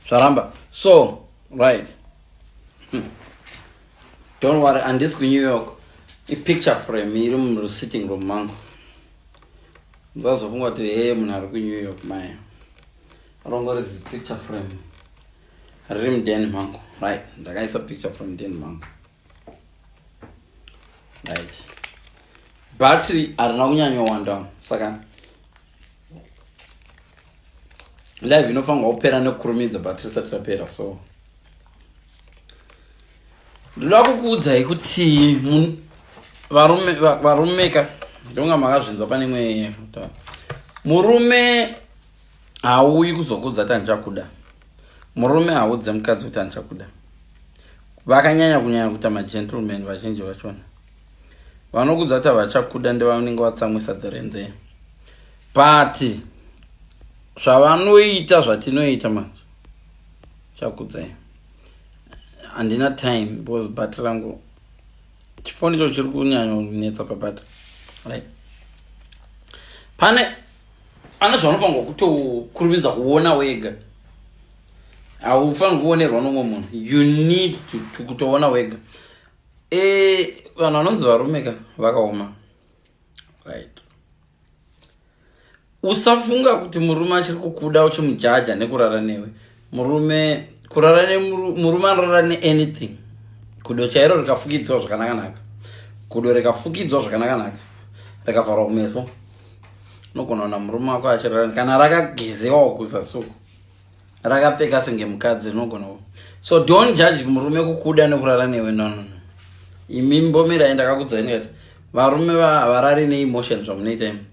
Zvaramba. So, right. Don't worry, and this New York, a picture frame, iri sitting room mango. Mzazofunga kuti munhu ari kuNew York maya. Arongori this picture frame. Riri mudeni mango. Right. Ndakaisa picture from mudeni mango. Right. Battery arina kunyanya wanda. Saka live inofanirwa kupera nekukurumidza battery isati rapera. So ndoda kukuudzai kuti varume ka ndonga makazvinzwa pane imwe murume hauyi kuzokuudza kuti andichakuda. Murume haudze mukadzi kuti andichakuda. Vakanyanya kunyanya kuita magentlemen vazhinji vachona. Vanokuudza kuti havachakuda ndevanenge vatsamwisa dzerenze. But zvavanoita zvatinoita manje chakudzai. Handina time because battery rangu chifoni cho chiri kunyanya kunetsa pabattery. Right. Pane zvaunofanirwa kutokurumidza kuona wega. Haufanirwi kuonerwa nomwe munhu. You need to kutoona wega. Vanhu vanonzi varume ka vakaoma. Right. Usafunga kuti murume achiri kukuda uchimujaja nekurara newe. Murume kurara nemurume anorara neanything. Kudo chairo rikafukidzwa zvakanaka. Kudo rikafukidzwa zvakanaka. Rakavharwa kumeso. Unogona kuona murume wako achirara kana rakagezewa kuzasuku. Rakapfeka senge mukadzi unogona. So don't judge murume kukuda nekurara newe. No. Imi mbomira ndakakudzai ngati varume varari neemotions zvamunoita imi.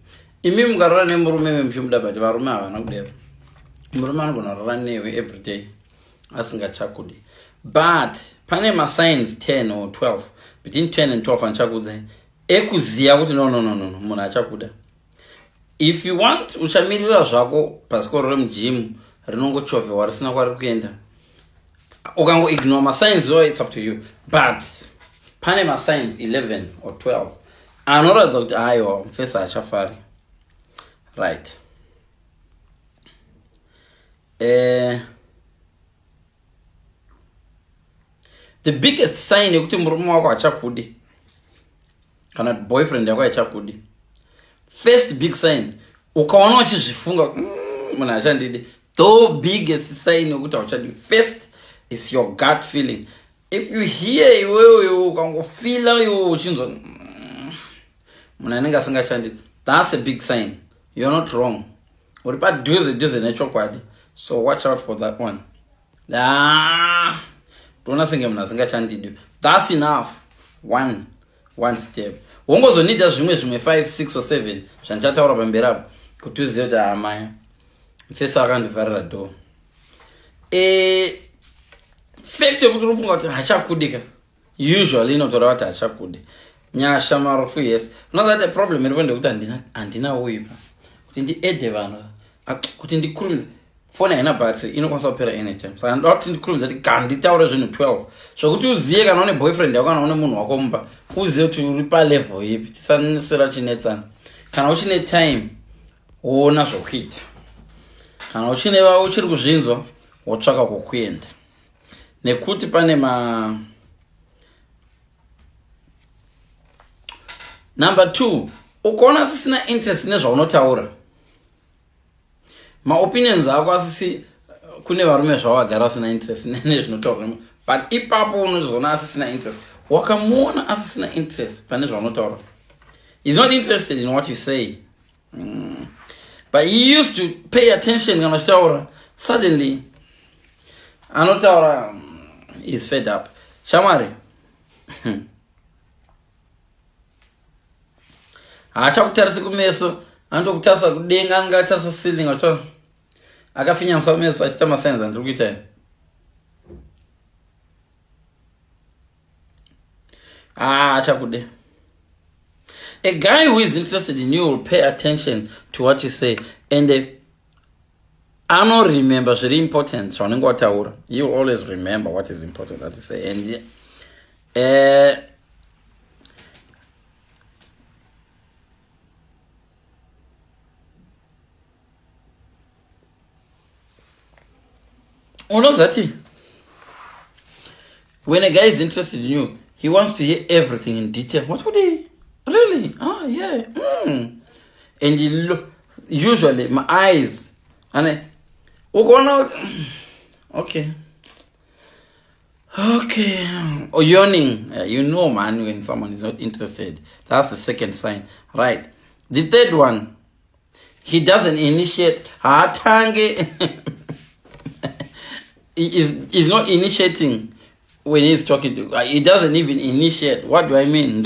Imi mukarara nemurume memuchimuda but varume havana kudero. Murume anogona kurara newe every day asingachakudi. But pane masigns 10 or 12 between 10 and 12 anchakudzai ekuziya kuti no munhu achakuda. If you want uchamirira zvako pasikoro remujim rinongochovhewa risina kwari kuenda. Ukango ignore masigns so it's up to you. But pane masigns 11 or 12 anoratidza kuti aiwa mufesa achafari. Right. The biggest sign yekuti murume wako achakudi kana boyfriend yako achakudi, first big sign ukaona uchizvifunga munhu achandidi, the biggest sign yekuti auchadi first is your gut feeling. If you hear iwewe ukangofila iwewe uchinzwa munhu anenge asingachandidi, that's a big sign. You're not wrong. Uri padhuze nechokwadi. So watch out for that one. Don't senge munhu asingachandidi. That's enough. One step. Wongozonida zvimwe 5, 6 or 7 zvandichataura pamberi apo kuti uzive kuti amaya mufesa akandivharira door. Fact yekuti unofunga kuti hachakudika usually inotora kuti hachakudi. Nyasha marufu yes. Unoziva kuti problem iripo ndekuti handina uipa kuti ndiedhe vanhu kuti ndikurumize foni haina battery inokwanisa kupera anytime. Saka ndoda kuti ndikurumize kuti nditaure zvinhu 12 zvokuti uziye kana une boyfriend yako kana une munhu wako mumba uziye kuti uri palevel ipi. Tisaniswera chinetsana. Kana uchine time woona zvokuita. Kana uchiri kuzvinzwa wotsvaka kwokuenda. Nekuti pane number 2, ukaona asisina interest nezvaunotaura, maopinions ako asisi kune varume zvawagara asina interest nezvinotaurwa, but ipapo unozoona asisina interest. Wakamuona asisina interest pane zvaunotaura. He's not interested in what you say. But he used to pay attention kana uchitaura. Suddenly anotaura is fed up. Shamari. Hachakutarisa kumeso, anokutarisa kudenga, anokutarisa ceiling acho. Akafinya musameso achita masenza ndiri kuita. Achakude. A guy who is interested in you will pay attention to what you say, and I don't remember very important. You will always remember what is important that you say. And Zati, when a guy is interested in you, he wants to hear everything in detail. What would he? Really? Ah, yeah. And you look, usually my eyes, and I, okay. Or yawning. You know, man, when someone is not interested. That's the second sign. Right. The third one, he doesn't initiate. He's not initiating when he's talking to. He doesn't even initiate. What do I mean?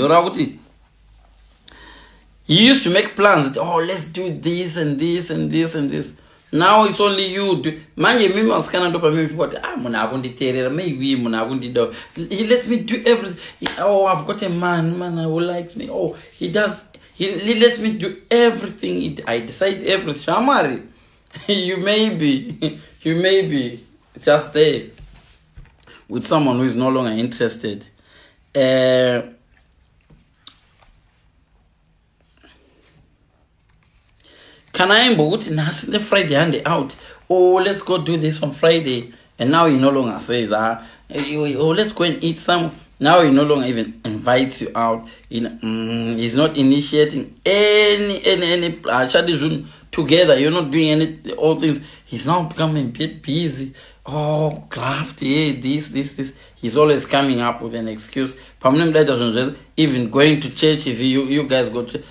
He used to make plans that, oh, let's do this and this and this and this. Now it's only you. Manje mimi maskana ndo pa mimi what muna akunditerera maybe muna akundido. He lets me do everything. Oh, I've got a man who likes me. Oh, he does. He lets me do everything. I decide everything. Shamari, you may be just there with someone who is no longer interested. Can I book the Friday hand out? Oh, let's go do this on Friday. And now he no longer says that. Oh, let's go and eat some. Now he no longer even invites you out. He's not initiating any tradition together. You're not doing any all things. He's now becoming a bit busy. Oh, craft, yeah, this. He's always coming up with an excuse. Even going to church, if you guys go to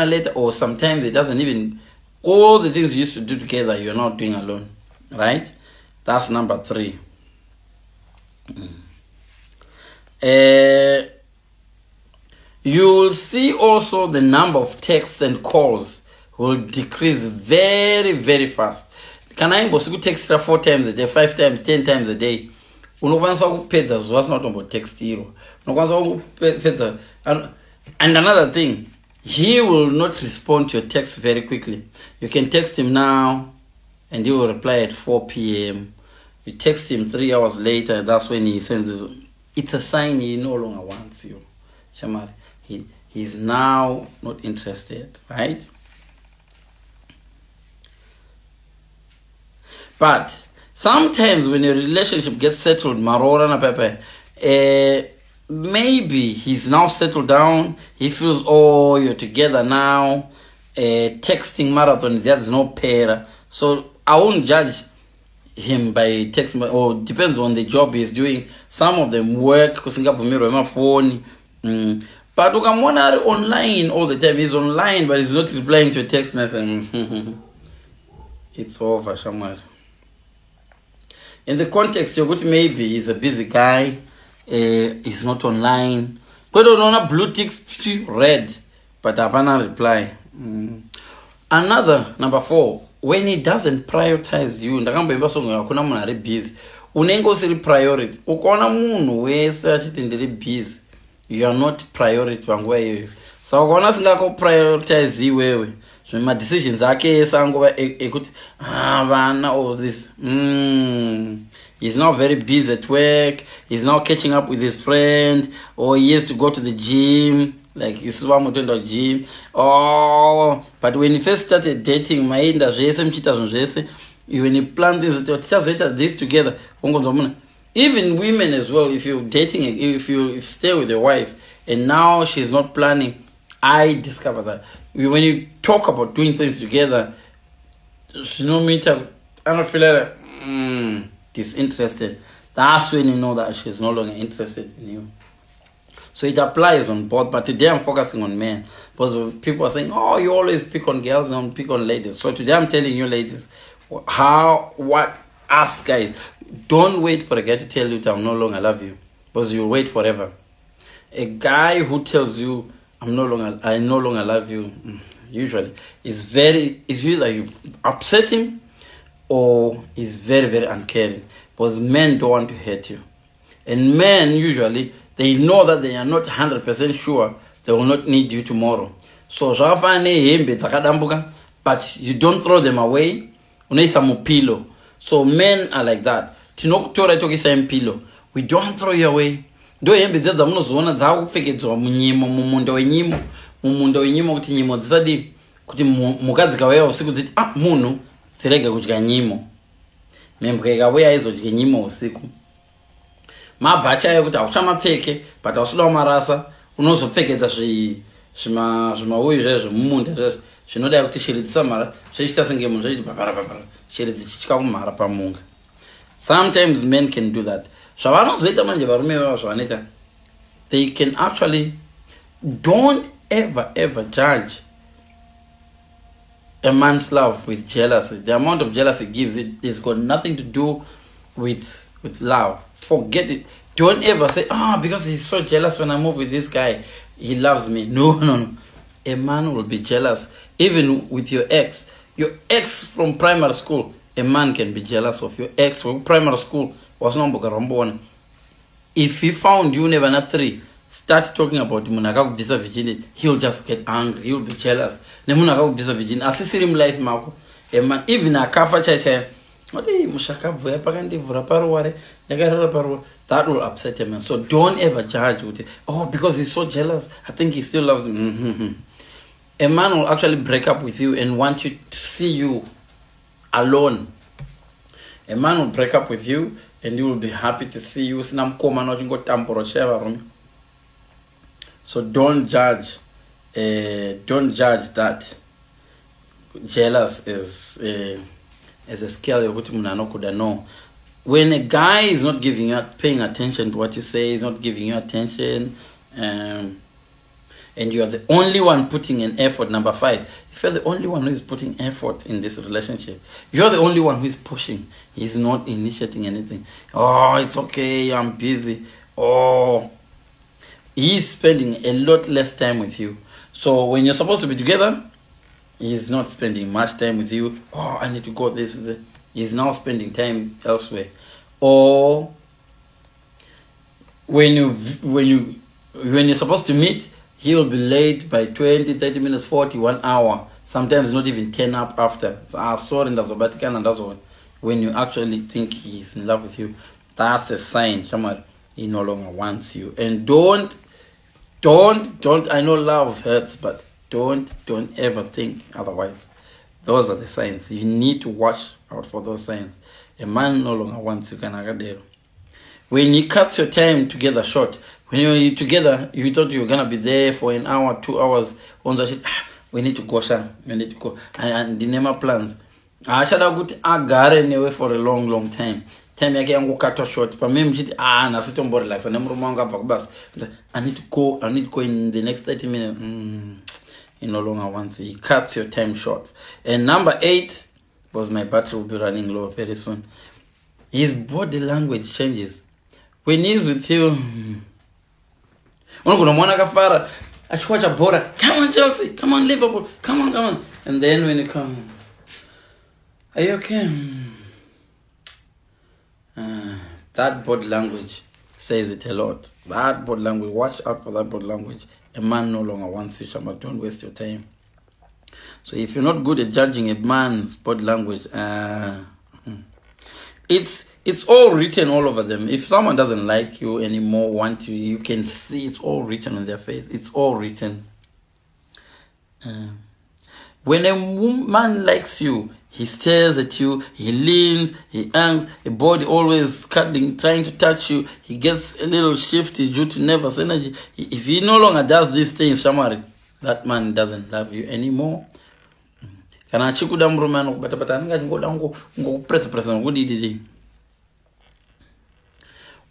later, or sometimes it doesn't even, all the things you used to do together, you're not doing alone. Right? That's number 3. You'll see also the number of texts and calls will decrease very, very fast. Can I text 4 times a day, 5 times, 10 times a day? And another thing, he will not respond to your text very quickly. You can text him now and he will reply at 4 p.m. You text him 3 hours later, that's when he sends it. It's a sign he no longer wants you. Shamari, he's now not interested, right? But sometimes when your relationship gets settled, marora na pepe, maybe he's now settled down. He feels, oh, you're together now. Texting marathon, there's no pair. So I won't judge him by text, or depends on the job he's doing. Some of them work because my phone. But ukamwona online all the time. He's online, but he's not replying to a text message. It's over, Shamar. In the context, you're good, maybe he's a busy guy. He's not online. But on blue ticks red, but I cannot reply. Another number 4, when he doesn't prioritize you, ndakambemba songo yakuna munhu ari busy. Unenge usiri priority. Ukaona munhu wese achitendere busy, you are not priority panguva iyoyo. Saka ukaona singako prioritize iwewe, my decisions ake sangova ekuti vana all this. He's now very busy at work. He's now catching up with his friend, or he has to go to the gym. Like this is one more to gym. Oh, but when he first started dating, my when you plan this together, even women as well. If you're dating, if you stay with your wife, and now she's not planning, I discover that when you talk about doing things together, she no meet up. I don't feel like disinterested. That's when you know that she's no longer interested in you. So it applies on both, but today I'm focusing on men. Because people are saying, oh, you always pick on girls and pick on ladies. So today I'm telling you ladies, ask guys. Don't wait for a guy to tell you that I no longer love you. Because you'll wait forever. A guy who tells you, I no longer love you, usually, is either you upset him or is very, very uncaring. Because men don't want to hurt you. And men usually, they know that they are not 100% sure they will not need you tomorrow. So, but you don't throw them away. So men are like that. We don't throw you away. Kuti mukadzi kauya usiku dziti munhu dzirege kudya nyimo. Mhembwe ikauya aizodye nyimo usiku. Mabhacha yekuti hauchamapfeke but hausidawo marasa, unozopfekedza zvimauyu zvezvo mumunda zvezvo zvinoda kuti shiri dzisamhara zvichiita senge munhu zvichiti bhabhara shiri dzichitya kumhara pamunga. Sometimes men can do that. Zvavanozoita manje varume vavo zvavanoita, they can actually, don't ever judge a man's love with jealousy. The amount of jealousy he gives, it's got nothing to do with love. Forget it. Don't ever say, because he's so jealous when I move with this guy, he loves me. No. A man will be jealous. Even with your ex from primary school, a man can be jealous of your ex from primary school. If he found you never not 3, start talking about munaka virginity, he'll just get angry, he'll be jealous. Nemunaka virginity, assisting him life mako. A man, even a kafa chacha, that will upset him. So don't ever judge with it. Because he's so jealous, I think he still loves me. A man will actually break up with you and want you to see you alone. A man will break up with you and you will be happy to see you. So don't judge. Don't judge that. Jealous is a skill you could know. When a guy is not paying attention to what you say, is not giving you attention, and you are the only one putting in effort. Number 5, if you're the only one who is putting effort in this relationship, you're the only one who is pushing. He's not initiating anything. It's okay, I'm busy. He's spending a lot less time with you. So when you're supposed to be together, he's not spending much time with you. I need to go this. He's now spending time elsewhere. Or when you're supposed to meet, he will be late by 20, 30 minutes, 40, 1 hour. Sometimes not even 10 up after. When you actually think he's in love with you, that's a sign he no longer wants you. And don't, I know love hurts, but don't ever think otherwise. Those are the signs. You need to watch out for those signs. A man no longer wants you. When he cuts your time together short, when you're together, you thought you were going to be there for an hour, 2 hours, on the shit, we need to go, we need to go. And the name of plans. I should have got a garden away for a long time. Time yake yangu cut short. For me, na sit on board life. I need to go in the next 30 minutes. He no longer wants you. He cuts your time short. And number 8, because my battery will be running low very soon, his body language changes. When he's with you, come on Chelsea, come on Liverpool, come on. And then when you come, are you okay? That body language says it a lot. That body language, watch out for that body language. A man no longer wants you, Shama. Don't waste your time. So if you're not good at judging a man's body language, it's all written all over them. If someone doesn't like you anymore, want you can see it's all written on their face. It's all written. When a woman likes you, he stares at you, he leans, he hangs, a body always cuddling, trying to touch you. He gets a little shifty due to nervous energy. If he no longer does these things, Shamari, that man doesn't love you anymore. Kana chikuda mrumano kubata ngoda ngokupresa ngudididi.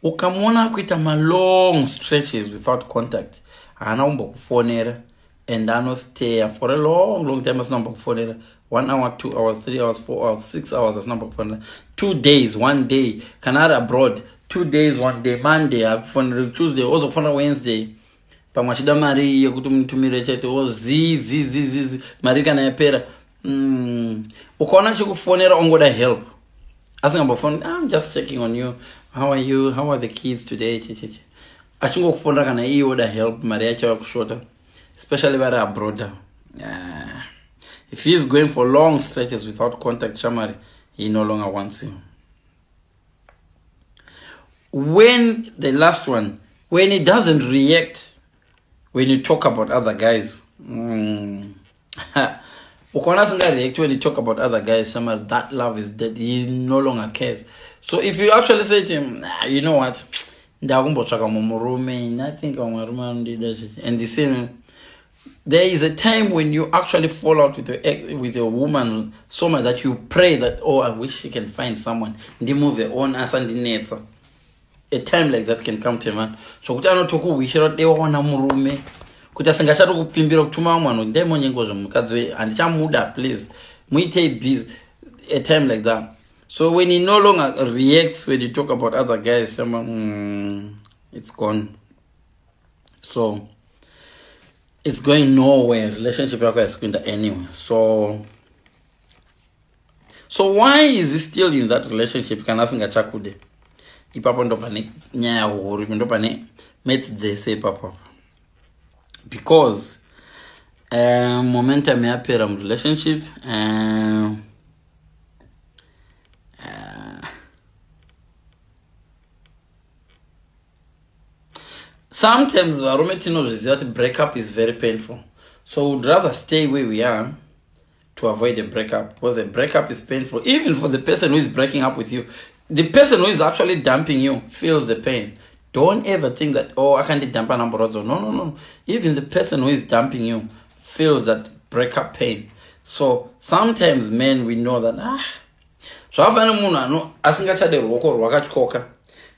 Ukamwona kuita long stretches without contact. Anaomba kufonera and stay for a long time as number kufonera. 1 hour, 2 hours, 3 hours, 4 hours, 6 hours as number kufonera. 2 days, 1 day. Canada abroad. 2 days, 1 day. Monday, kufonera Tuesday, also kufonera Wednesday. Pamashida mari yokuti mtumire chete zi mari kana yapera. Ukaona chikufonera ongoda help. Asingamba phone, I'm just checking on you. How are you? How are the kids today? Achingo kufonera kana iyo order help mari yacha kushota. Especially where abroad. If he's going for long stretches without contact, Shamari, he no longer wants you. When the last one, when he doesn't react when you talk about other guys, Ukona singa react when you talk about other guys, somebody that love is dead, he no longer cares. So if you actually say to him, nah, you know what, ndakumbotsvaka mumurume, I think and the same, there is a time when you actually fall out with your woman so much that you pray that, oh, I wish she can find someone. Move on as and a time like that can come to a man. So kuti anotokuwishira dewana murume kuti asingachatokupimbira kutuma mwana ndaimonyengo zvomukadzi handichamuda, please muite busy. A time like that. So when he no longer reacts when you talk about other guys, it's gone. So it's going nowhere. Relationship is going to anywhere. So why is he still in that relationship? Kana asingachakude. Ipapo ndo pane nyaya huru, ndo pane mates dzese papa. Because momentum yapera mu relationship, sometimes varume tinozviziva kuti breakup is very painful, so we'd rather stay where we are to avoid a breakup, because a breakup is painful even for the person who is breaking up with you. The person who is actually dumping you feels the pain. Don't ever think that, oh, I can't dump a number. No. Even the person who is dumping you feels that breakup pain. So sometimes men, we know that so afana munhu asingachade ruoko rwakatyoka,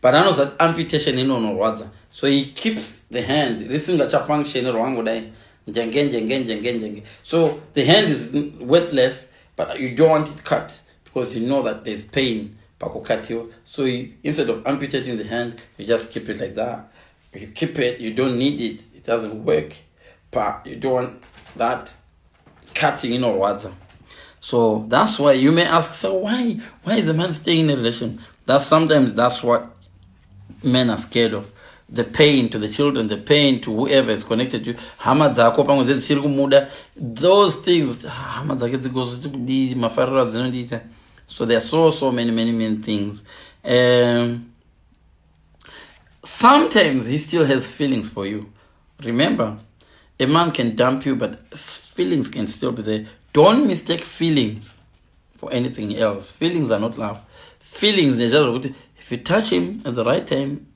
but I know that amputation inonorwadza, so he keeps the hand risingachafunction rwangodai njenge. So the hand is worthless, but you don't want it cut because you know that there's pain. So instead of amputating the hand, you just keep it like that. You keep it, you don't need it, it doesn't work, but you don't want that cutting words. So that's why you may ask, so why is a man staying in a relation? Sometimes that's what men are scared of. The pain to the children, the pain to whoever is connected to you. Those things, so there are so many things. Sometimes he still has feelings for you. Remember, a man can dump you, but feelings can still be there. Don't mistake feelings for anything else. Feelings are not love. Feelings, if you touch him at the right time,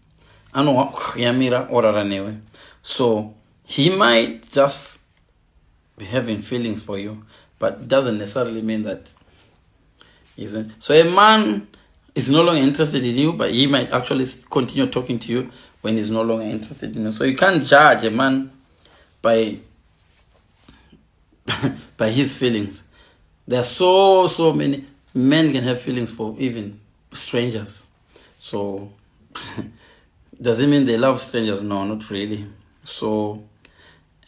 so he might just be having feelings for you, but doesn't necessarily mean that. So a man is no longer interested in you, but he might actually continue talking to you when he's no longer interested in you. So you can't judge a man by by his feelings. There are so many men can have feelings for even strangers. So does it mean they love strangers? No, not really. So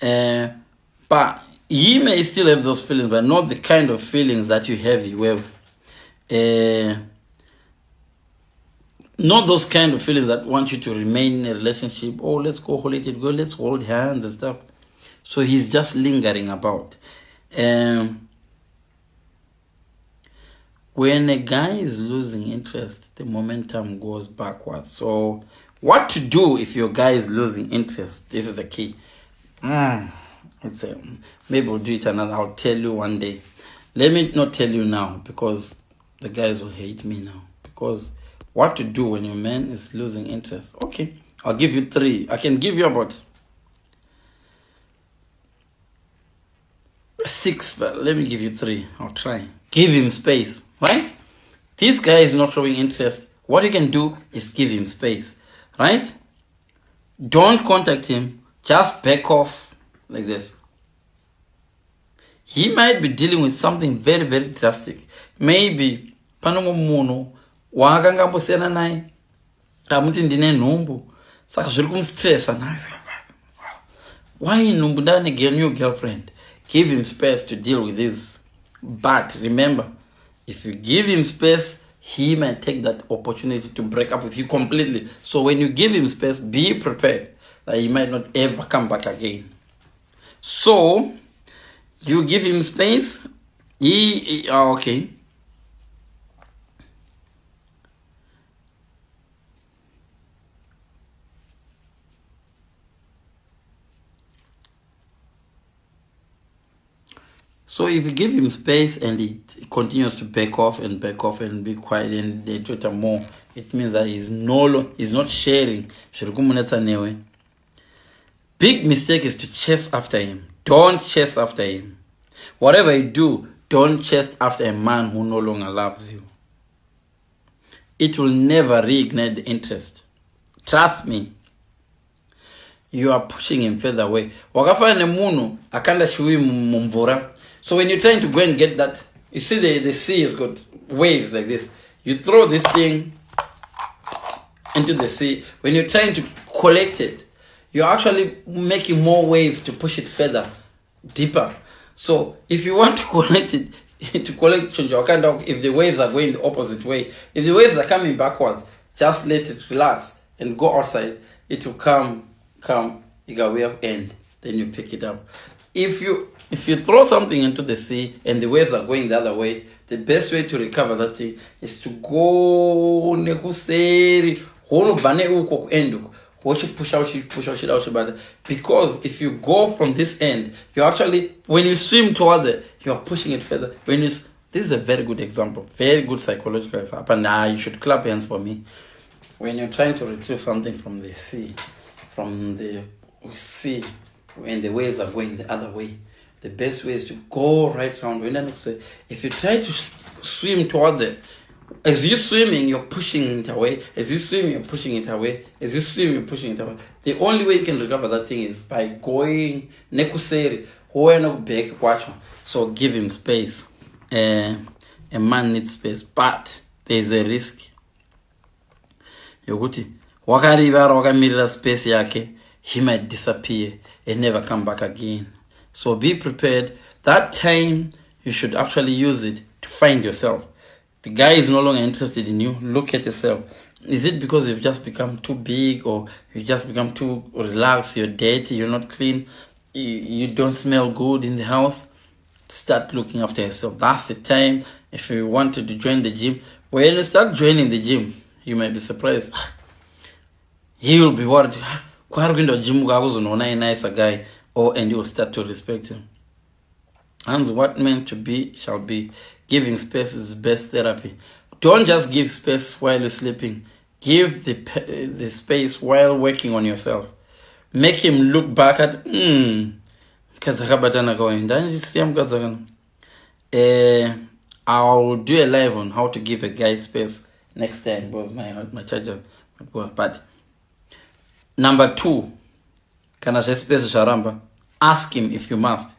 but he may still have those feelings, but not the kind of feelings that you have where not those kind of feelings that want you to remain in a relationship. Oh, let's go holiday, let's hold hands and stuff. So he's just lingering about. When a guy is losing interest, the momentum goes backwards. So what to do if your guy is losing interest? This is the key. Maybe we'll do it another. I'll tell you one day. Let me not tell you now, because the guys will hate me now. Because what to do when your man is losing interest? Okay, I'll give you 3. I can give you about 6, but let me give you 3. I'll try. Give him space, right? This guy is not showing interest. What you can do is give him space, right? Don't contact him. Just back off like this. He might be dealing with something very drastic. Maybe panongo munhu wakanga mbosiyana naye amuti ndine nhumbu saka zviri kumustressa naye. Why nhumbu ndane new girlfriend? Give him space to deal with this. But remember, if you give him space, he might take that opportunity to break up with you completely. So when you give him space, be prepared that he might not ever come back again. So you give him space. Okay. So if you give him space and he continues to back off and be quiet and they do more, it means that he's not sharing. Big mistake is to chase after him. Don't chase after him. Whatever you do, don't chase after a man who no longer loves you. It will never reignite the interest. Trust me. You are pushing him further away. Wakafanya munu akanda shui mumvura. So when you're trying to go and get that, you see the sea has got waves like this. You throw this thing into the sea. When you're trying to collect it, you're actually making more waves to push it further, deeper. So if you want to collect it, if the waves are going the opposite way, if the waves are coming backwards, just let it relax and go outside. It will come, you got way up end. Then you pick it up. If you throw something into the sea and the waves are going the other way, the best way to recover that thing is to go nekuseri push out, because if you go from this end, you actually, when you swim towards it, you are pushing it further. This is a very good example, very good psychological example. And you should clap hands for me. When you're trying to retrieve something from the sea, when the waves are going the other way, the best way is to go right around. If you try to swim towards it, as you're swimming, you're pushing it away. As you swim, you're pushing it away. As you swim, you're pushing it away. The only way you can recover that thing is by going nekuseri. So give him space. A man needs space, but there's a risk. Yokuti wakamirira space yake, he might disappear and never come back again. So be prepared. That time you should actually use it to find yourself. The guy is no longer interested in you. Look at yourself. Is it because you've just become too big, or you've just become too relaxed, you're dirty, you're not clean, you don't smell good in the house? Start looking after yourself. That's the time. If you wanted to join the gym, when you start joining the gym, you might be surprised. He will be worried. Nice guy. And you will start to respect him. And what meant to be shall be. Giving space is best therapy. Don't just give space while you're sleeping. Give the space while working on yourself. Make him look back at I'll do a live on how to give a guy space next time, because my charger. But number 2, space sharamba. Ask him if you must.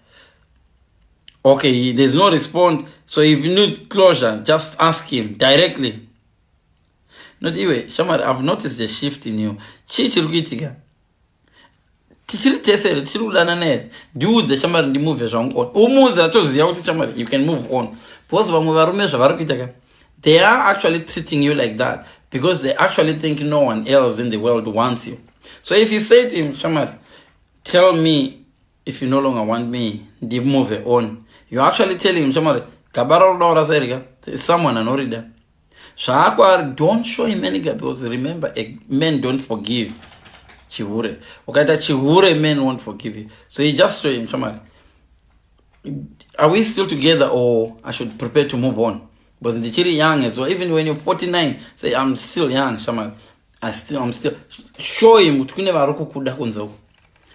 Okay, there's no response. So if you need closure, just ask him directly. Not even, Shamar, I've noticed a shift in you. Chichirugitika. Tichiri tesere, chirulana net. Do the Shamar and move on. Umuza tozi out Shamar, you can move on. They are actually treating you like that because they actually think no one else in the world wants you. So if you say to him, Shamar, tell me if you no longer want me, move on. You're actually telling him, Shamar, there's someone an orida. Shakwa, don't show him any because remember, men don't forgive. Chihure. Okay, chihure men won't forgive you. So you just show him, Shamar, are we still together, or I should prepare to move on? But the chiri young as well. Even when you're 49, say I'm still young, Shamar. I'm still show him.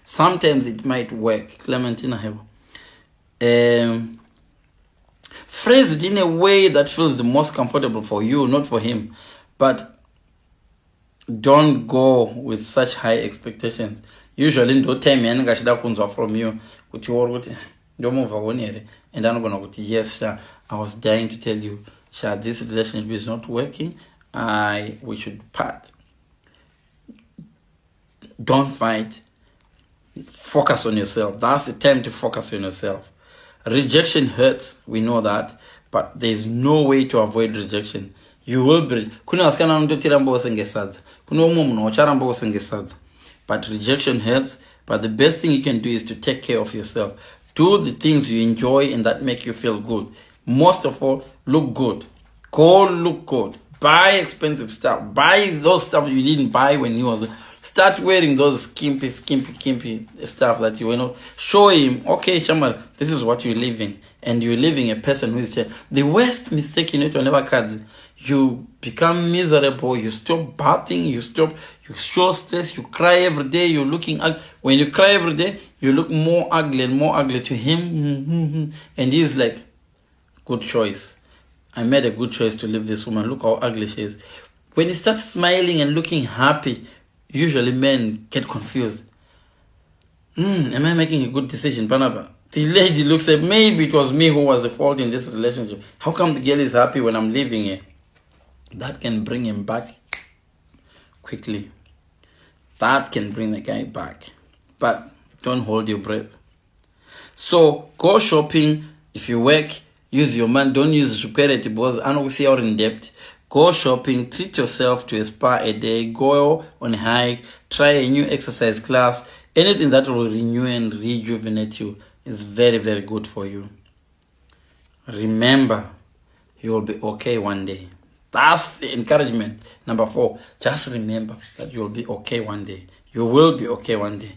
Sometimes it might work. Clementina Hebo. Phrase it in a way that feels the most comfortable for you, not for him. But don't go with such high expectations. Usually, no time from you. And I'm gonna go to yes, Sha. I was dying to tell you, Sha, this relationship is not working. We should part. Don't fight. Focus on yourself. That's the time to focus on yourself. Rejection hurts, we know that, but there's no way to avoid rejection. You will be. But rejection hurts, but the best thing you can do is to take care of yourself. Do the things you enjoy and that make you feel good. Most of all, look good. Go look good. Buy expensive stuff. Buy those stuff you didn't buy when you was. Start wearing those skimpy stuff that you know. Show him, okay, Shamal, this is what you're living. and you're living a person who is changed. The worst mistake you need to never cards, you become miserable, you stop bathing, you show stress, you cry every day, you're looking when you cry every day, you look more ugly and more ugly to him. And he's like, good choice. I made a good choice to leave this woman. Look how ugly she is. When you start smiling and looking happy, usually men get confused. Am I making a good decision, Panaba? The lady looks at, maybe it was me who was the fault in this relationship. How come the girl is happy when I'm leaving her? That can bring him back quickly. That can bring the guy back. But don't hold your breath. So go shopping. If you work, use your money. Don't use security because I know we see you're in debt. Go shopping. Treat yourself to a spa a day. Go on a hike. Try a new exercise class. Anything that will renew and rejuvenate you is very, very good for you. Remember, you will be okay one day. That's the encouragement. Number 4, just remember that you will be okay one day. You will be okay one day.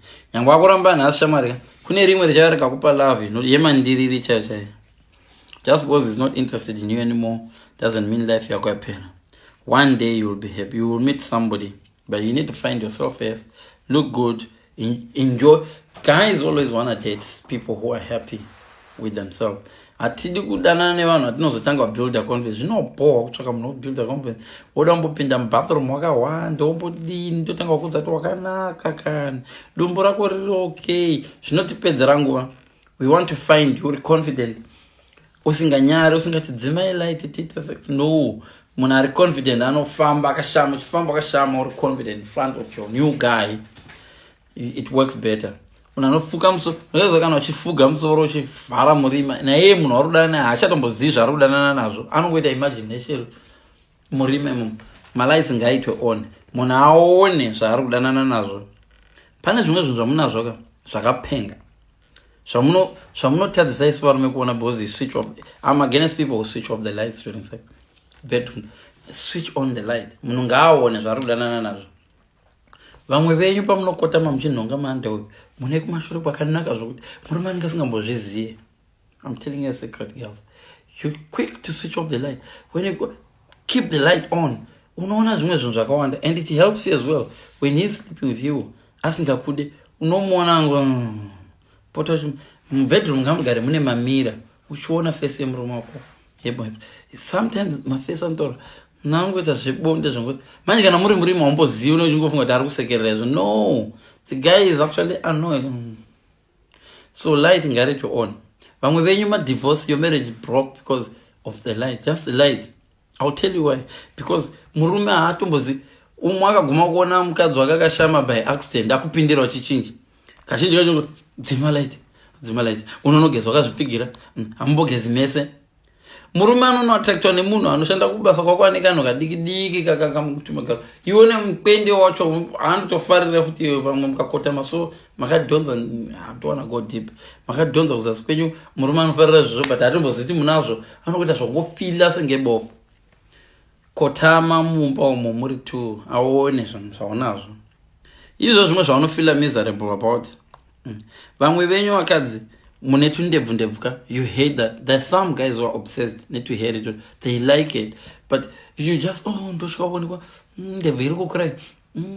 Just because he's not interested in you anymore doesn't mean life you're going to pay. One day you will be happy. You will meet somebody. But you need to find yourself first. Look good. Enjoy. Guys always want to date people who are happy with themselves. Atidi kudana nevano atinozotanga build a confidence. Zvinobhora kutsvaka munhu build a confidence. Woda kumbopinda mubathroom wakawanda, wombodini, totanga kuudza kuti wakanaka kana. Dumbu rako riri okay. Zvinotipedzera nguva. We want to find you confident. Usinganyari, usingati dzimai light, no. Munhu ari confident anofamba akashama, uchifamba akashama uri confident in front of your new guy. It works better. Munhu anofuka musoro, unozwa kana uchifuga musoro uchivhara murima, naye munhu warudana naye haachatombozii zvaari kudanana nazvo. Anongoita imagination murima imomo. Malights ngaaitwe on. Munhu aone zvaari kudanana nazvo. Pane zvimwe zvinhu zvamunazvo zvakapenga. Zvamunotadzisa isi varume kuona because you switch off. I'm against people who switch off the lights during sex. Bedroom. Switch on the light. Munhu ngaaone zvaari kudanana nazvo. Vamwe venyu pamunokotama muchinhonga manda uyu mune kumashure kwakanaka zvokuti murume anenge asingambozvizive. I'm telling you a secret, girls. You're quick to switch off the light. When you go, keep the light on. Unoona zvimwe zvinhu zvakawanda, and it helps you as well. When he's sleeping with you, asingakude, unomuona ngo poto bedroom ngamugare mune mamira, uchiona face yemurume wako. Sometimes maface antora nangoita zvebonde zvongo. Manje kana muri murima umboziva unongofunga kuti ari kusekerera. No. The guy is actually annoyed. So light ngaritwe on. Vamwe venyu divorce, your marriage broke because of the light. Just the light. I'll tell you why. Because murume haatombozi umwe akaguma kuona mukadzi wake akashama by accident akupindira uchichinji. Kazhinji kacho dzima light. Unonogeza wakazvipigira. Hamumbogezi mese. Murume anoattractwa nemunhu anoshanda kubasa kwako ane kanhu kadiki kakamutumagara. Ione mupende wacho haanotofarira futi vamwe mukakotama. So makadhonza, I don't want to go deep. Makadhonza kuzasi kwenyu murume anofarira zvizvo but hatomboziti munazvo. Anokuita zvangofila sengebofu. Kotama mumba umo muri tu aone zvinhu zvaunazvo. Izvo zvimwe zvaunofila miserable about. Vamwe venyu vakadzi munetu ndebvuka, you hate that. There's some guys who are obsessed need to hear it. They like it. But you just, ndoshikaonekwa ndebvu iri kukura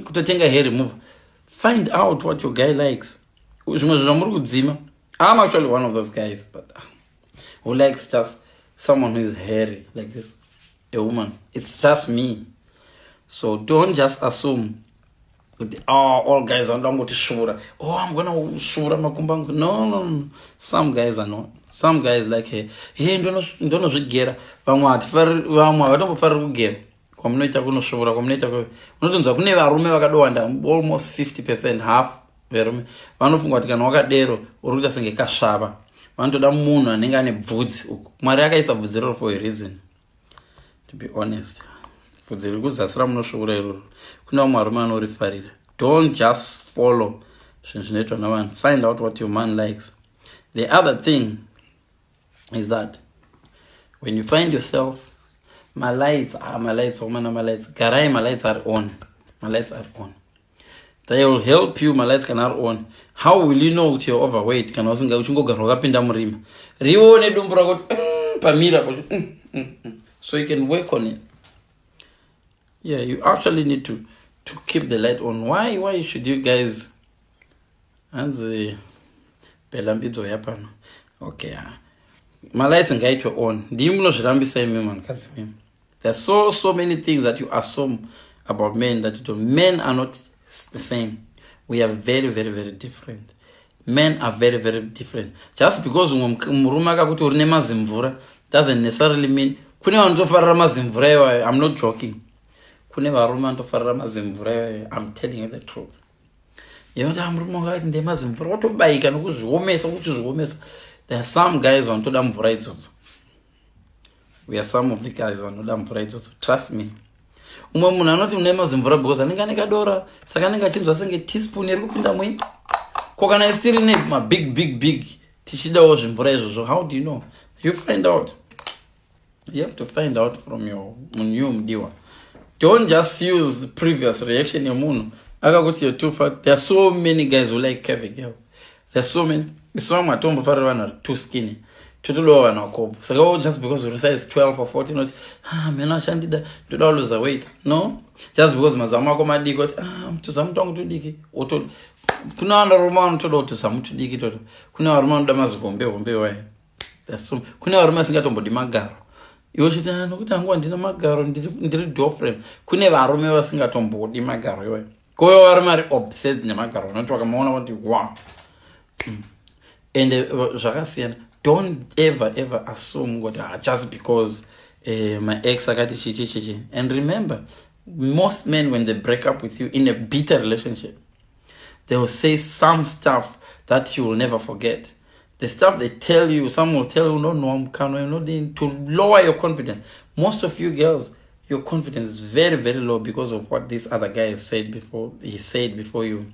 kutotenga hair remover. Find out what your guy likes. Zvimwe zvinhu muri kudzima. I'm actually one of those guys, but who likes just someone who is hairy like this. A woman. It's just me. So don't just assume all guys are not going to shura. I'm going to shura makumbangu. No. Some guys are not. Some guys like, hey, don't know zvigera. Vamwa don't far kugera. Community kuno shura, community ko. Unotonza kune varume vakadowanda almost 50%, half verume. Vanofunga kuti kana wakadero uri kuita senge kashava. Vanotoda munhu anenge ane bvudzi. Mwari akaisa bvudzi rero for a reason. To be honest. Bvudzi riri kuzasira munoshura iroro. Kuna varume vanorifarira. Don't just follow. Find out what your man likes. The other thing is that when you find yourself, my lights, Garai, my lights are on. My lights are on. They will help you malights kana on. How will you know you're overweight? Kana usinga uchingogara wakapinda murima. Rione dumbu rako pamira. So you can work on it. Yeah, you actually need to keep the light on. Why should you guys anzi pelambidzo yapano? Okay. My lights and guide your own. There's so many things that you assume about men that you don't. Men are not the same. We are very, very, very different. Men are very, very different. Just because doesn't necessarily mean I'm not joking. I'm telling you the truth. There are some guys on Todam Vraitos. We are some of the guys on Todam Vraitos. Trust me. Umamuna not name as because I think Dora, Sakanika Chips, I think a teaspoon in Kokana is still name my big Tishida was in Vraitos. So how do you know? You find out. You have to find out from your Diwa. Don't just use the previous reaction your moon. I got your too fat. There are so many guys who like curvy girl. There's so many. It's not my tomb for one are too skinny. To do lower and cope. So just because you size 12 or 14, not man, I shan't do lose the weight. No, just because my Zamako my dig got to some tongue to dig or to Kuna Roman to some to dig it. Kuna Roman Damas Gombe way. That's so Kuna Romas got on body magar. You should know what I'm going to the magar and did do frame. Kuna Romeo sing at on body magar. Go over obsessed in the magar, not talk more what you want. And don't ever assume what just because my ex got chichi. And remember, most men when they break up with you in a bitter relationship, they will say some stuff that you will never forget. The stuff they tell you, some will tell you, no, I'm not to lower your confidence. Most of you girls, your confidence is very, very low because of what this other guy said before. He said before you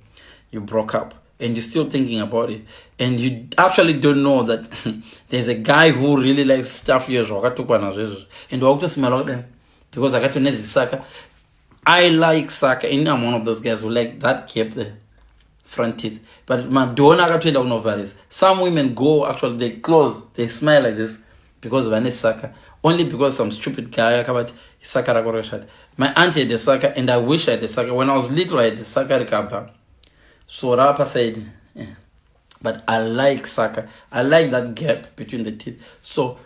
broke up. And you're still thinking about it, and you actually don't know that there's a guy who really likes stuff here. And I smell them because I got to know Saka. I like Saka, and I'm one of those guys who like that kept the front teeth. But my donor got to know varies. Some women go actually they close, they smile like this because of Saka. Only because some stupid guy about Saka. My auntie had the Saka, and I wish I had the Saka. When I was little, I had the Saka. So Rapa said, yeah. But I like Saka. I like that gap between the teeth. So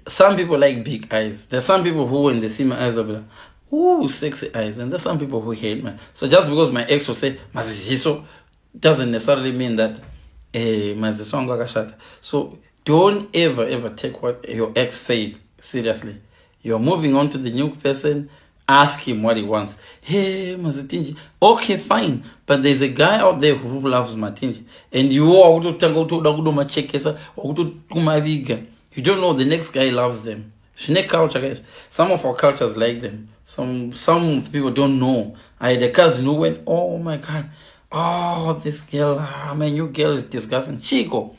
some people like big eyes. There's some people who when they see my eyes, they'll be like, ooh, sexy eyes. And there's some people who hate me. So just because my ex will say, Mazihiso, doesn't necessarily mean that Mazisongwa. So don't ever take what your ex said seriously. You're moving on to the new person. Ask him what he wants. Hey, Mazitinji. Okay, fine. But there's a guy out there who loves Matinji. And you are going to you don't know the next guy loves them. Some of our cultures like them. Some people don't know. I had a cousin who went, oh my God. Oh, this girl. My new girl is disgusting. Chico.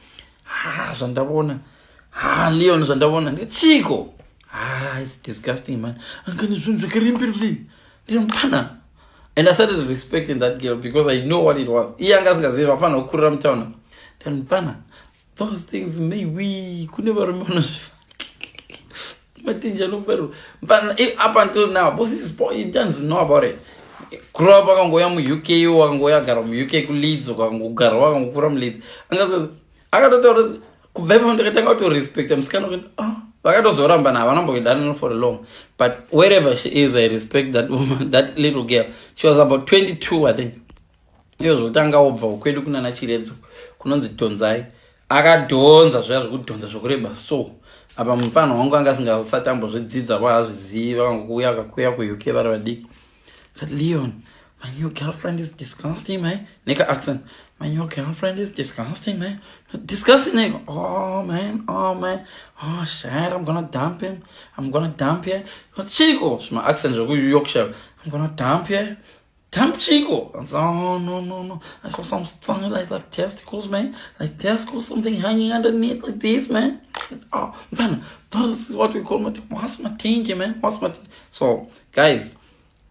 Zandabona. Leon Zandabona. Chico. It's disgusting, man. And I started respecting that girl because I know what it was. Those things maybe could never remember. But up until now, he doesn't know about it. Grow up and go UK or UK leads or go leads. And I got to respect them. For long, but wherever she is, I respect that woman, that little girl. She was about 22, I think. She was utanga over kwedu kuna na chiredzo kunonzi tonzai akadhonza zvaya zvekudhonza zvokureba so apa mufano wangu anga asingasatambo zvidzidza vaazviziva vanguuya akakuya kuuk vari vadiki but Leon, my new girlfriend is disgusting, man. Nigga accent. My new girlfriend is disgusting, man. Disgusting, nigga. Oh, man. Oh, shit. I'm gonna dump him. I'm gonna dump you. But Chico. My accent is Yorkshire. I'm gonna dump you. Dump Chico. I said, oh, no. I saw something like testicles, man. Like testicles, something hanging underneath like this, man. Oh, man. That is what we call what's my thinking, man? So, guys,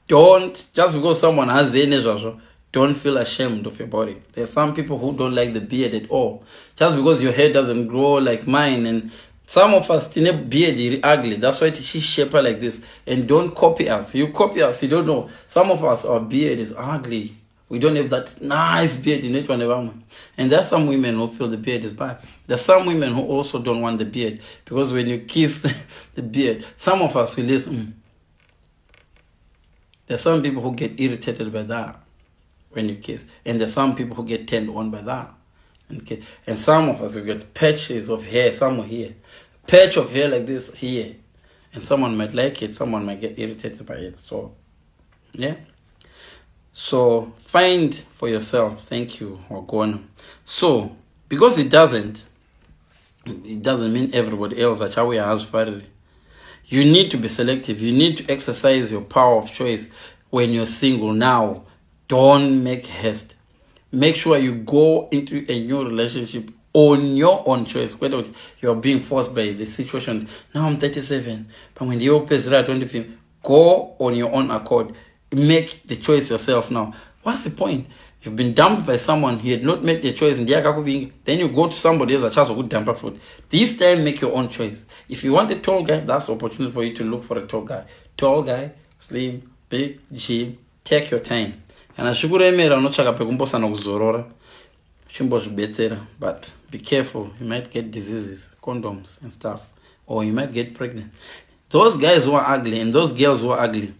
don't, just because someone has the energy, don't feel ashamed of your body. There's some people who don't like the beard at all, just because your hair doesn't grow like mine. And some of us in a beard is ugly. That's why she shape her like this. And don't copy us. You copy us, you don't know. Some of us, our beard is ugly. We don't have that nice beard in it. And there's some women who feel the beard is bad. There's some women who also don't want the beard, because when you kiss the beard, some of us will listen. There's some people who get irritated by that when you kiss. And there's some people who get turned on by that. Okay. And some of us will get patches of hair somewhere here. Patch of hair like this here. And someone might like it, someone might get irritated by it. So, yeah. So, find for yourself. Thank you, Wagona. So, because it doesn't mean everybody else at how we are fighting. You need to be selective. You need to exercise your power of choice when you're single now. Don't make haste. Make sure you go into a new relationship on your own choice. Whether you're being forced by the situation. Now I'm 37. But when you open 25, go on your own accord. Make the choice yourself now. What's the point? You've been dumped by someone, he had not made the choice, then you go to somebody else, a chance of good dumper food. This time, make your own choice. If you want a tall guy, that's the opportunity for you to look for a tall guy. Tall guy, slim, big, gym, take your time. And I should not check up but be careful, you might get diseases, condoms and stuff, or you might get pregnant. Those guys who are ugly and those girls who are ugly,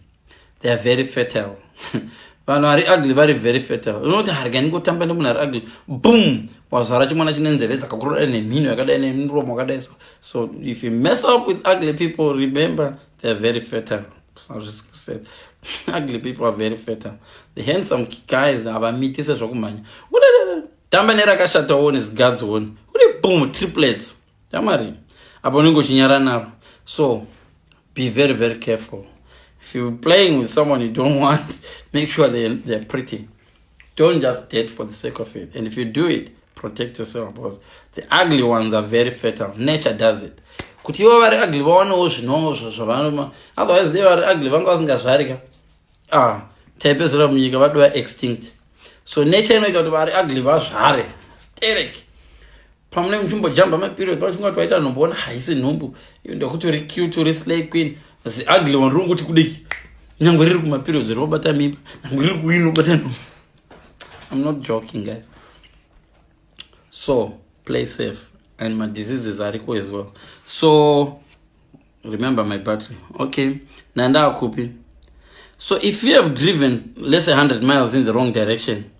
they are very fertile. Very ugly, very fertile. You know the hargani go tampa no ugly. Boom! So if you mess up with ugly people, remember they are very fertile. I was just said ugly people are very fertile. The handsome guys that have meet is a shokumanya. Tamba nera kashata one is God's one. Boom, triplets. Jamari. Aboningo chinyara. So be very careful. If you're playing with someone you don't want, make sure they're pretty. Don't just date for the sake of it. And if you do it, protect yourself, because the ugly ones are very fertile. Nature does it. Kuti you are ugly, otherwise they are ugly. Type is extinct. So nature make out very ugly, hysteric. Pamle mtumbo jamba my period, but you got right on one high numbu. You know to cute to slay queen. The ugly one room to kudiki. My period, Robert. I'm not joking, guys. So play safe, and my diseases are equal as well. So remember my battery, okay? Nanda Akupi. So if you have driven, let's say 100 miles in the wrong direction,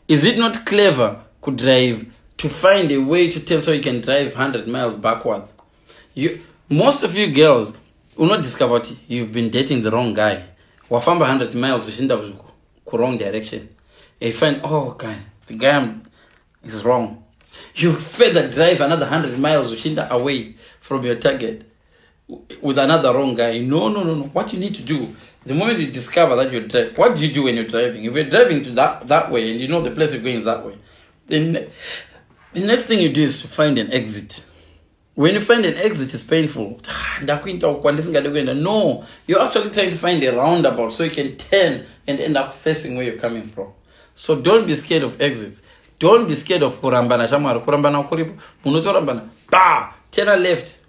is it not clever to drive to find a way to tell so you can drive 100 miles backwards? Most of you girls will not discover it. You've been dating the wrong guy. Wafamba 100 miles in the wrong direction. You find, oh, guy, the guy is wrong. You further drive another 100 miles away from your target with another wrong guy. No. What you need to do, the moment you discover that you're driving, what do you do when you're driving? If you're driving to that way and you know the place you're going is that way, then the next thing you do is to find an exit. When you find an exit, it's painful. No, you're actually trying to find a roundabout so you can turn and end up facing where you're coming from. So don't be scared of exits. Don't be scared of kurambana. Kurambana kuripo. Munotorambana. Bah! Turn left.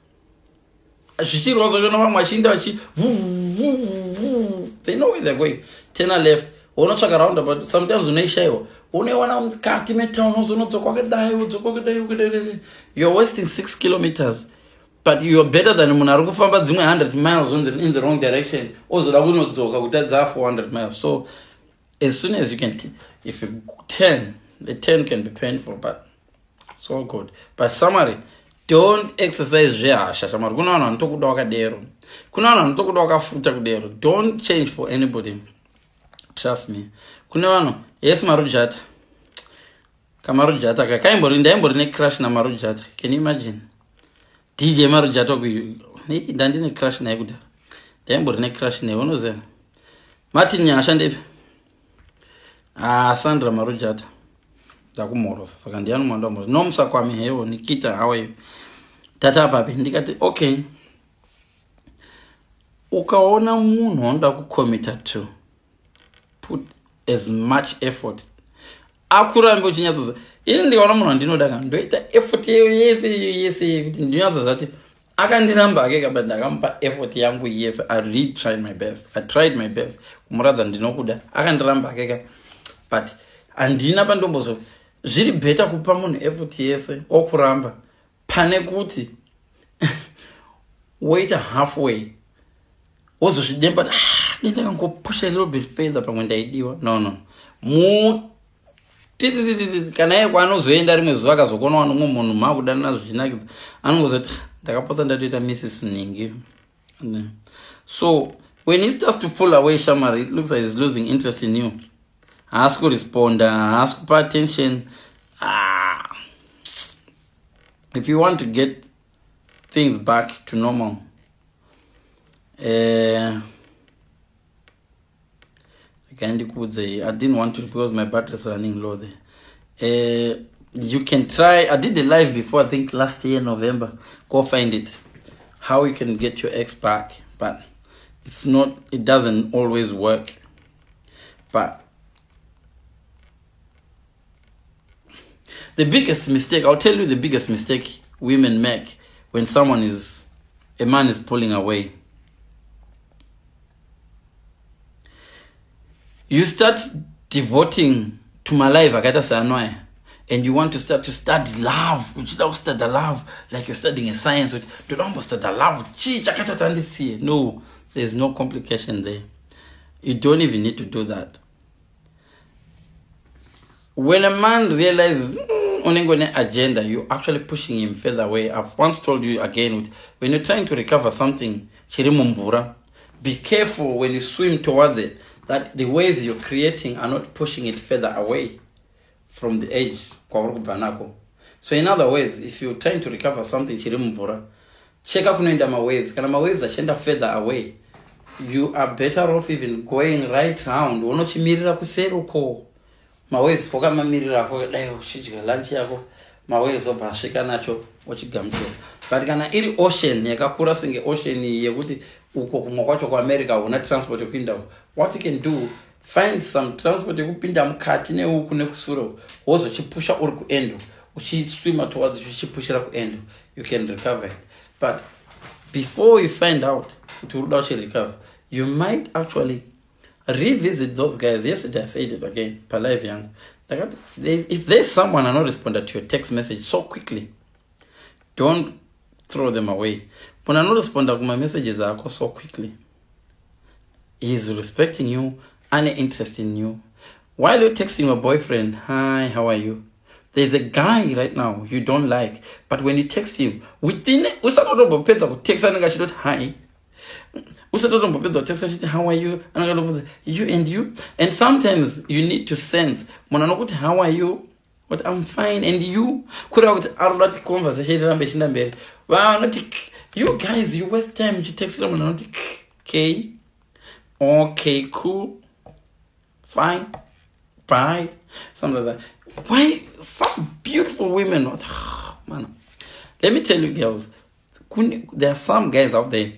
They know where they're going. Turn left. Or not check around, but sometimes when they show, you're wasting 6 kilometers. But you're better than Munaruku Famba 100 miles in the wrong direction. Also, I will not joke. That's 400 miles. So, as soon as you can, if you turn, the turn can be painful, but it's all good. But summary, don't exercise. Don't change for anybody. Trust me. Yes, Marujat. Kamarujata. Kaimbori crash na Marujat. Can you imagine? DJ Marujata dandine crash na guda. Dembori crash ne ono ze. Martin Yashande. Sandra Marujata. Takumoro. Sakandiano Mandomo. Nomsa kwa miheyo Nikita, how are you? Tata papi. Ndikati okay. ukaona munhu wanoda kucommita to, put as much effort. Akurambe uchinyatsoza. Ini ndikaona munhu andinoda ndoita effort yese kuti ndinyatsoza kuti akandiramba akeka, but ndakampa effort yangu yese. I really tried my best. I tried my best kumuradza ndinokuda. Akandiramba akeka, but andina pandombozo. Zviri better kupa munhu effort yese okuramba pane kuti wait halfway wozozvidemba kuti ndingangopusha a little bit further pamwe ndaidiwa. No. Kana iye kwaanozoenda rimwe zuva akazokonawa nomwe munhu maakudana nazvo zvinakidza, anongozoti ndakapota ndatoita Mrs. Ningi. So when he starts to pull away, Shamari, it looks like he's losing interest in you. Haasi kuresponda, haasi kupa attention. If you want to get things back to normal, I didn't want to because my battery's running low there. You can try. I did the live before, I think last year November. Go find it. How you can get your ex back, but it doesn't always work. But the biggest mistake, I'll tell you the biggest mistake women make when a man is pulling away. You start devoting to my life, and you want to start to study love. You don't study love like you're studying a science. You don't study love. No, there's no complication there. You don't even need to do that. When a man realizes on an agenda, you're actually pushing him further away. I've once told you again, when you're trying to recover something, be careful when you swim towards it, that the waves you're creating are not pushing it further away from the edge. So in other words, if you're trying to recover something, check out my waves. My waves are further away. You are better off even going right round. Mawaves poka mamirira ko dayo chijika lunch yako mawaves obashika nacho ochigamtira. But kana iri ocean yakakura singe ocean yekuti uko kumwa kwacho kwa America una transport yokuinda, what you can do, find some transport yokupinda mukati neuku nekusuro wozochipusha uri kuendo uchiswima towards uchipushira kuendo, you can recover. But before you find out to recover, you might actually revisit those guys. Yesterday I said it again, Palive Young. If there's someone and not responded to your text message so quickly, don't throw them away. When I not respond to my messages so quickly, he's respecting you and interested in you. While you're texting your boyfriend, hi, how are you? There's a guy right now you don't like, but when you text him, within text hi. How are you? You and you. And sometimes you need to sense, how are you? But I'm fine. And you? You guys, you waste time. You text them okay, cool, fine, bye, something like that. Why some beautiful women? Man, let me tell you, girls, there are some guys out there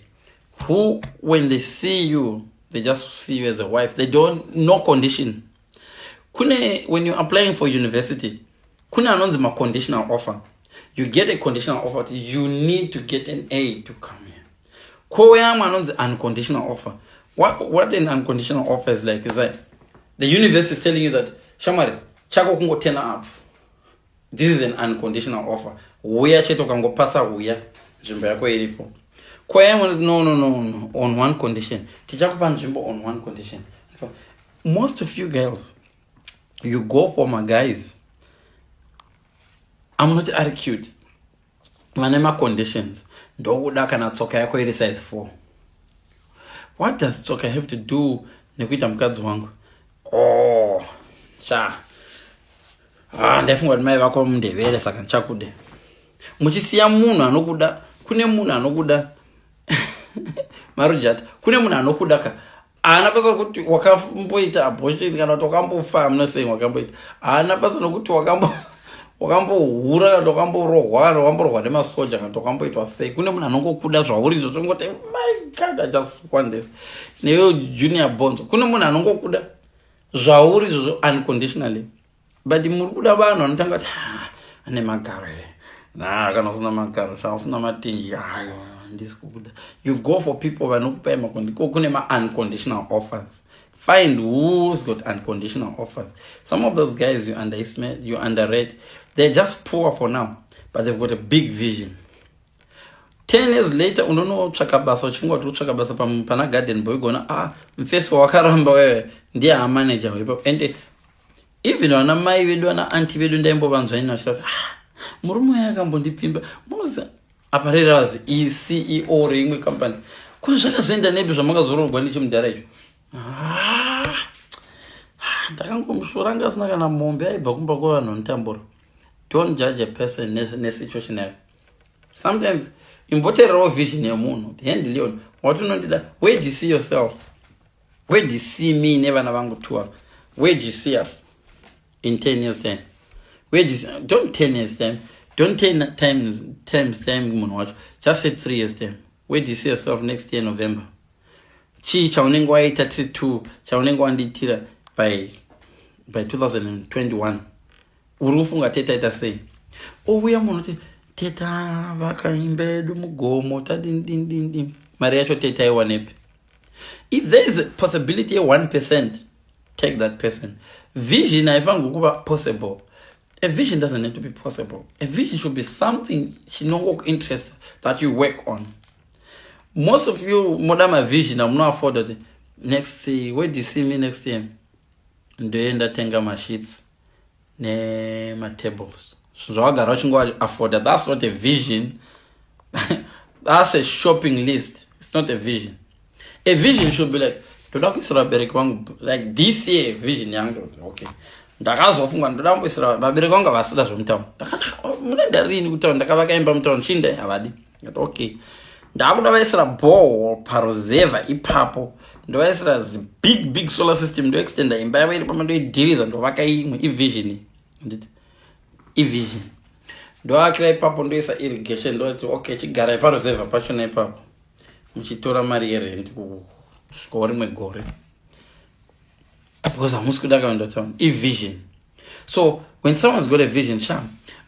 who, when they see you, they just see you as a wife. They don't, no condition. When you're applying for university, my conditional offer. You get a conditional offer. You need to get an A to come here. Unconditional offer. What an unconditional offer is like is that the universe is telling you that Shamari, chako kungo tena up. This is an unconditional offer. Uya cheto kango pasa uya. Jimbo yako ilipo. No. On one condition. Tijakupa njimbo on one condition. Most of you girls, you go for my guys. I'm not cute. Manema conditions. Ndogo daka na tsoka yako ili size 4. What does tsoka have to do nikuita mkazi wangu? Oh, cha. Ndefungwa mai vako mndevere saka nchakude. Muchisiya munhu anokuda, kune munhu anokuda. Marujat, kune munhu anokuda ka. Anapasa kuti wakamboita abortion kana kuti wakambofa, I'm not saying wakamboita. Anapasa nokuti wakambohura kana wakamborohwa kana wakamborohwa nemasoja kana wakamboitwa sei. Kune munhu anongokuda zvauri izvo tongoti my god I just want this. Neyo Junior Bonzo kune munhu anongokuda zvauri izvo unconditionally, but muri kuda vanhu vanotanga kuti ane magaro here kana usina magaro usina matengi hayo ndisi kukuda. You go for people vanokupai kune ma-unconditional offers. Find who's got unconditional offers. Some of those guys you underestimate, you underrate. They're just poor for now, but they've got a big vision. 10 years later, unotsvaka basa uchifunga kuti utsvaka basa pana Garden Boy gona mfeso wakaramba wewe ndiye manager wepo. And even vana mai vedu vana anti vedu ndaimbovanzwa ini vachiti murume uyu akambondipimba munoziva aparera vazi CEO reimwe company kwazvakazoenda nepi zvamakazororwa nechimudhara icho. Ndakangomushora asina kana mombe aibva kumba kwavanhu vanotambura. Don't judge a person nesituation yayo. Sometimes imbotererawo vision yemunhu handle yona wati unondida. Where do you see yourself? Where do you see me nevana vangu 12? Where do you see us in 10 years time? Where do you see, don't 10 years time, don't 10 times munhu wacho, just say 3 years time. Where do you see yourself next year November? Chii chaunenge waita 32 chaunenge wandiitira by 2021 uri kufunga tetaita sei? Ouya munhu kuti teta vakaimba edu mugomo tadindindindi mari yacho teta iwanepi? If there is a possibility 1%, take that person. Vision haifangi kuva possible. A vision doesn't need to be possible. A vision should be something chinongo interest that you work on. Most of you modern vision I'm not afford it. Next year, where do you see me next year? Ndoenda tenga ma sheets ne ma tables. So wagara chingo afford that. That's not a vision. That's a shopping list. It's not a vision. A vision should be like like this year vision yangu. Okay. Ndakazofunga ndoda mbisira babereka vanga vasida zvomutaura. Munenda rini kutaura ndakavakaimba mutaura chinde avadi. Okay. Ndakuda vaisira ball parozeva ipapo. Ndovaisira big solar system ndo extender imba yavo iri pama ndoidhiriza ndovaka imwe ivision. Nditi ivision. Ndoakira ipapo ndoisa irrigation ndoti okay chigara parozeva pachona ipapo. Muchitora mari yerent kusvika rimwe gore. Because hamusi kuda kaenda town. Vision. So when someone's got a vision,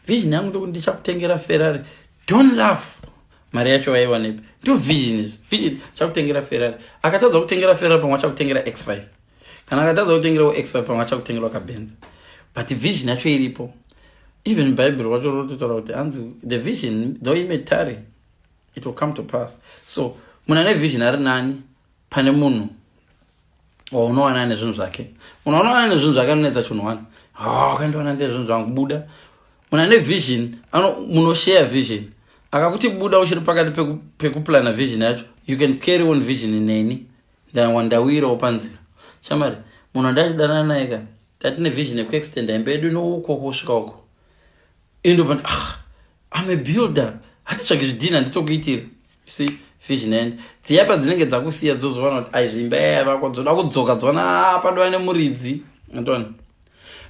vision yangu ndokuti ndichakutengera Ferrari. Don't laugh. Mari yacho waiwa nepi. Ndo vision. Vision chakutengera Ferrari. Akatadza kutengera Ferrari pamwe chakutengera X5. Kana akatadza kutengera X5 pamwe chakutengera kaBenz. But vision yacho iripo. Even Bible wacho rototaura kuti the vision though imetari it will come to pass. So munhu ane vision ari nani pane munhu unowana nezvinhu zvake. Munhu unowana nezvinhu zvake anonetsa chinhu kandiwana ndezvinhu zvangu buda. Munhu ane vision munoshare vision. Akakuti buda uchiri pakati pekuplana vision yacho, you can carry one vision ineni ndawandawirawo panzira. Shamari munhu ndachidanana naye ka tatine vision yekuextenda imba yedu nouko kusvika uko. Indobva I'm a builder. Hatitsvage zvidhina nditokuitira. See vision end. Dziapa dzinenge dzakusiya dzozvona kuti aizvimba yavako dzoda kudzoka dzona padova nemuridzi. Ndona.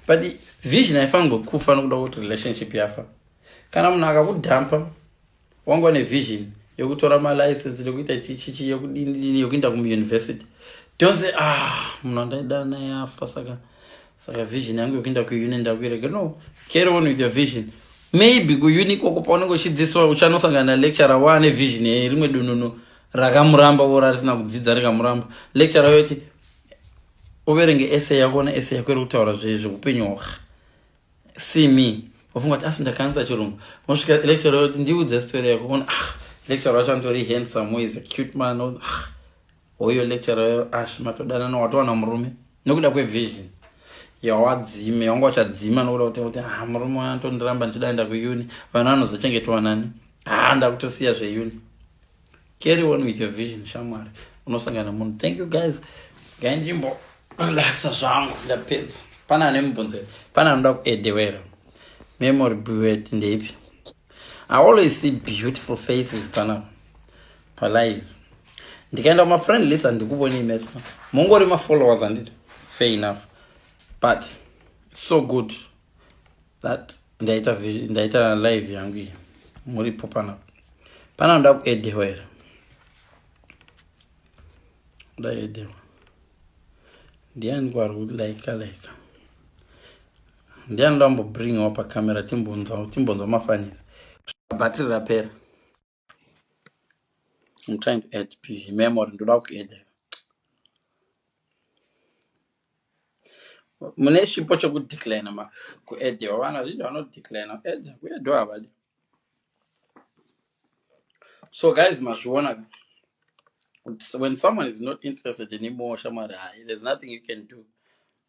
But vision haifanirwi kufa nokuda kuti relationship yafa. Kana munhu akakudhampa wanga ne vision yokutora license yokuita chichi yokudini yokuenda kuuniversity. Don't say munhu ndaidana yafa saka vision yangu yokuenda kuuni ndakuirega. No, carry on with your vision. Maybe kuuni koko paunenge uchidzidziswa uchanosangana lecturer wane vision rimwe dununu rakamuramba ora risina kudzidza rikamuramba. Lecturer yoti uverenge essay yako na essay yako iri kutaura zveupenyu. See me. Wafunga kuti ndakanza chirungu. Mosvika lecturer yoti ndiudze story yako. Ona lecturer wacho antori handsome, is a cute man. Oyo lecturer matodana no watowana murume nokuda kwevision. Yawadzime wanga wachadzima nokuda kuti murume antondiramba ndichidaenda kuuni vanhu vanozochengetwa nani. Ndakutosiya zveuni. Carry on with your vision, shamwari. Unosangana munhu. Thank you guys. Gainjimbo relaxa zvangu ndapedza. Pana anemubvunzo. Pana anoda kuedewera. Memory buet ndepi. I always see beautiful faces pa live. Ndikaenda kuma friend list andikuboni mesa. Mongori ma followers anditi. Fair enough. But it's so good that ndaita live yangu iyi muripo pana nda kuedhewa here ndaedhewa ndiani kwari kulaika ndiani ndambobringawo pakamera timbonzwa mafanisi bhatiri rapera. I'm trying to add memory ndoda kuedhewa mune chipo chekudecline kuedhewa vana vazhinji vanodecline kuedhewa havadi. So guys, mazviona when someone is not interested anymore, there's nothing you can do.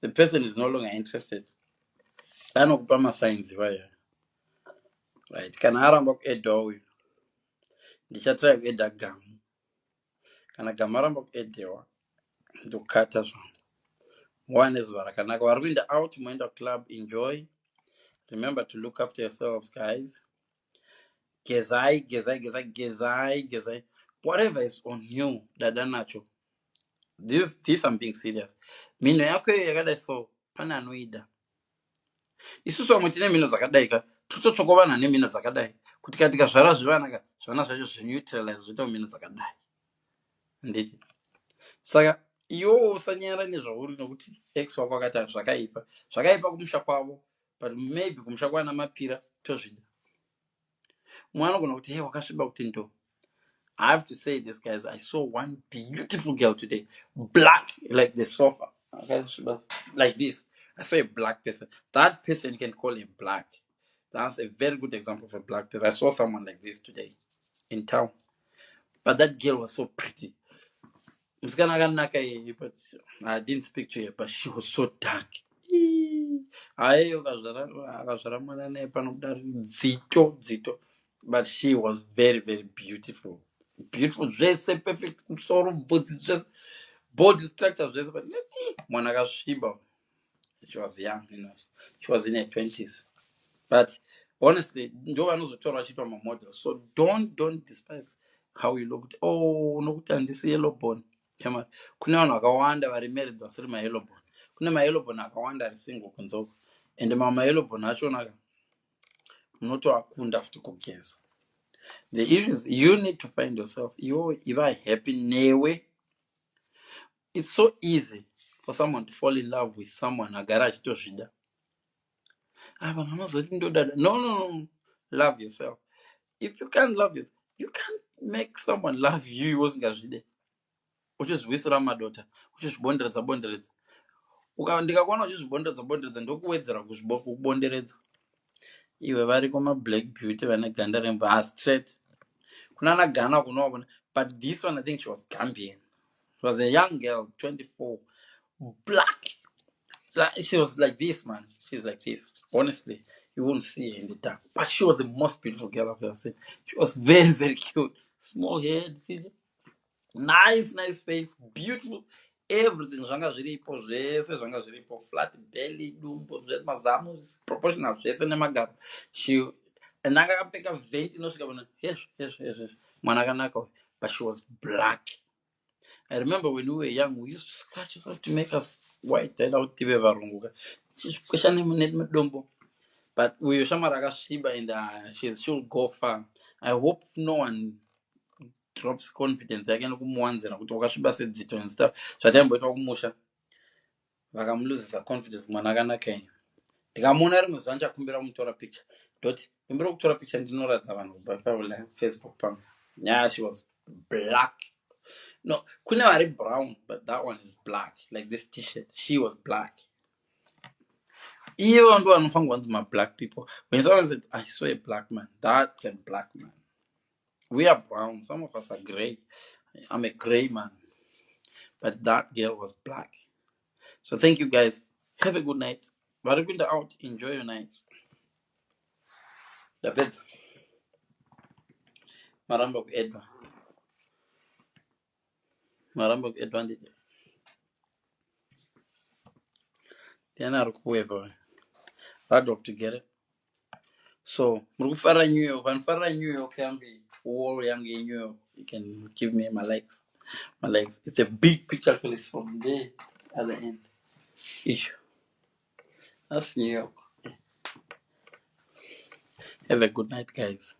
The person is no longer interested. Anokupa masigns vaya. Right. Kana aramba kuedha uyu ndichatry kuedha gamu. Kana gamu aramba kuedhewa ndokukata zvangu. Muwane zuva rakanaka. Vari kuenda out, muenda club, enjoy. Remember to look after yourselves, guys. Gezai. Whatever is on you, dada nacho. This I'm being serious. Mino yako yakadai so pana anoida. Isusu vamwe tine mino dzakadai ka tototsvaka vanhu ane mino dzakadai kuti katika zvara zvivana zvana zvacho zvineutralize zvoita mino dzakadai ndeti. Saka iwewo usanyara nezvauri nokuti ex wako akati zvakaipa kumusha kwavo, but maybe kumusha kwana mapira tozvida. Mumwe anogona kuti hey wakasviba kuti ndo. I have to say this, guys. I saw one beautiful girl today, black like the sofa, like this. I saw a black person. That person you can call him black. That's a very good example of a black person. I saw someone like this today in town. But that girl was so pretty. But I didn't speak to her, but she was so dark. But she was very, very beautiful. Beautiful dress, perfect sort of body structure dress, but she was young, she was in her 20s. But honestly, model. So don't despise how you looked. Oh, no, and this yellow bone. Kuna vanhu vakawanda vari married vasiri mayellow bone. Kuna mayellow bone akawanda ari single kunzoko. And mayellow bone achona munotoakunda futi kugeza. The issue is you need to find yourself. You are happy newe. It's so easy for someone to fall in love with someone agara achitozvida. No. Love yourself. If you can't love yourself, you can't make someone love you. Usingazvide. Uchizwisira madota. Uchizvibonderedza. Ndikakuona uchizvibonderedza ndokuwedzera kubonderedza. Iwe vari kuma black beauty vane ganda remba straight. Kuna Ghana kunoona, but this one I think she was Gambian. She was a young girl, 24, black. She was like this, man. She's like this. Honestly, you won't see her in the dark. But she was the most beautiful girl I've ever seen. She was very, very cute. Small head, nice face, beautiful. Everything. Zvanga zviripo, flat belly, dumbo, mazamu, proportional, nemagaba. And I got pick a vent, yes. But she was black. I remember when we were young, we used to scratch it out to make us white. But we were Shiba and she'll go far. I hope no one drops confidence. I can wakasviba sedzito and stuff. Zvatamboitwa kumusha. Vakamuluzisa confidence mwanakanaka. Ndikamuona rimwe zuva ndichakumbira kumutora picture. Kumbira kutora picture ndinoratidza vanhu pa Facebook pangu. Yeah, she was black. No, kuna vari brown, but that one is black. Like this t-shirt, she was black. Even though I don't want my black people. When someone said, I saw a black man, that's a black man. We are brown. Some of us are gray. I'm a gray man. But that girl was black. So thank you guys. Have a good night. Varikuenda out. Enjoy your nights. David. Maramba ku Edwa. Maramba ku Edwa ndide. Tiana rukuweva. I'd love to get it. So, Murufara New York, and Fara New York can be all young in New York. You can give me my legs. It's a big picture place from there at the end. That's New York. Have a good night, guys.